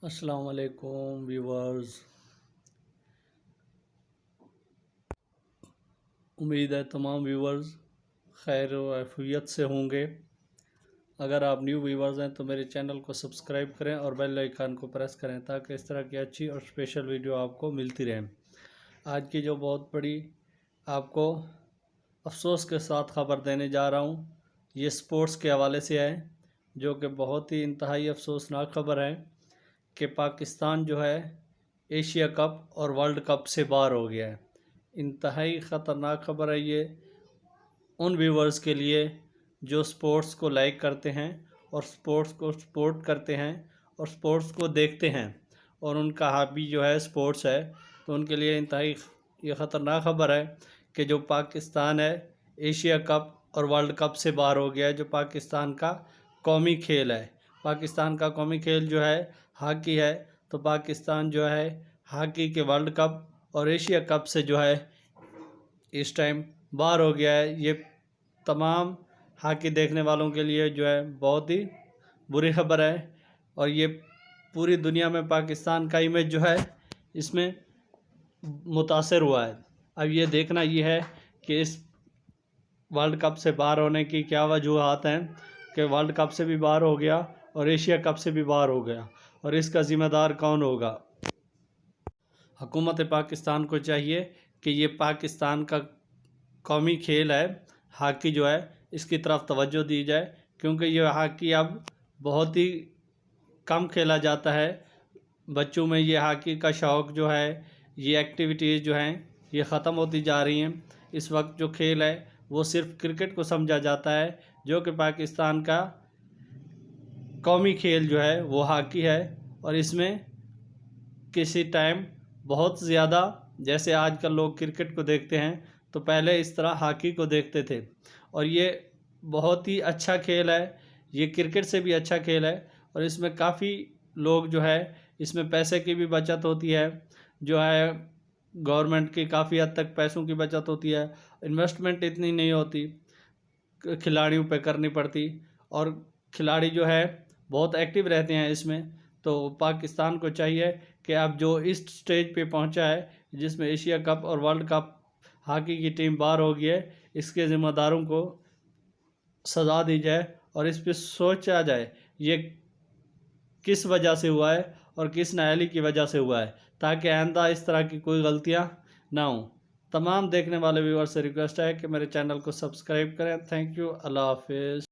अस्सलाम वालेकुम व्यूवर्स। उम्मीद है तमाम व्यूवर्स खैर व आफियत से होंगे। अगर आप न्यू व्यूवर्स हैं तो मेरे चैनल को सब्सक्राइब करें और बेल आइकन को प्रेस करें ताकि इस तरह की अच्छी और स्पेशल वीडियो आपको मिलती रहें। आज की जो बहुत बड़ी आपको अफसोस के साथ ख़बर देने जा रहा हूँ, ये स्पोर्ट्स के हवाले से है, जो कि बहुत ही इंतहाई अफसोसनाक ख़बर है कि पाकिस्तान जो है एशिया कप और वर्ल्ड कप से बाहर हो गया है। इंतहाई ख़तरनाक ख़बर है ये उन व्यूवर्स के लिए जो स्पोर्ट्स को लाइक करते हैं और स्पोर्ट्स को सपोर्ट करते हैं और स्पोर्ट्स को देखते हैं और उनका हॉबी जो है स्पोर्ट्स है। तो उनके लिए इंतहाई ये ख़तरनाक ख़बर है कि जो पाकिस्तान है एशिया कप और वर्ल्ड कप से बाहर हो गया है, जो पाकिस्तान का कौमी खेल है। पाकिस्तान का कौमी खेल जो है हॉकी है, तो पाकिस्तान जो है हॉकी के वर्ल्ड कप और एशिया कप से जो है इस टाइम बाहर हो गया है। ये तमाम हॉकी देखने वालों के लिए जो है बहुत ही बुरी खबर है और ये पूरी दुनिया में पाकिस्तान का इमेज जो है इसमें मुतासर हुआ है। अब ये देखना ये है कि इस वर्ल्ड कप से बाहर होने की क्या वजूहात हैं कि वर्ल्ड कप से भी बाहर हो गया और एशिया कप से भी बाहर हो गया, और इसका ज़िम्मेदार कौन होगा। हुकूमत पाकिस्तान को चाहिए कि ये पाकिस्तान का कौमी खेल है हॉकी जो है, इसकी तरफ तवज्जो दी जाए, क्योंकि ये हॉकी अब बहुत ही कम खेला जाता है। बच्चों में ये हॉकी का शौक़ जो है, ये एक्टिविटीज़ जो हैं ये ख़त्म होती जा रही हैं। इस वक्त जो खेल है वो सिर्फ क्रिकेट को समझा जाता है, जो कि पाकिस्तान का कौमी खेल जो है वो हॉकी है। और इसमें किसी टाइम बहुत ज़्यादा, जैसे आजकल लोग क्रिकेट को देखते हैं, तो पहले इस तरह हॉकी को देखते थे। और ये बहुत ही अच्छा खेल है, ये क्रिकेट से भी अच्छा खेल है और इसमें काफ़ी लोग जो है इसमें पैसे की भी बचत होती है, जो है गवर्नमेंट की काफ़ी हद तक पैसों की बचत होती है। इन्वेस्टमेंट इतनी नहीं होती खिलाड़ियों पे करनी पड़ती, और खिलाड़ी जो है बहुत एक्टिव रहते हैं इसमें। तो पाकिस्तान को चाहिए कि अब जो इस स्टेज पे पहुंचा है जिसमें एशिया कप और वर्ल्ड कप हॉकी की टीम बाहर हो गई है, इसके ज़िम्मेदारों को सज़ा दी जाए और इस पर सोचा जाए ये किस वजह से हुआ है और किस नाअहली की वजह से हुआ है, ताकि आइंदा इस तरह की कोई गलतियां ना हों। तमाम देखने वाले व्यूअर से रिक्वेस्ट है कि मेरे चैनल को सब्सक्राइब करें। Thank you. अल्लाह हाफिज़।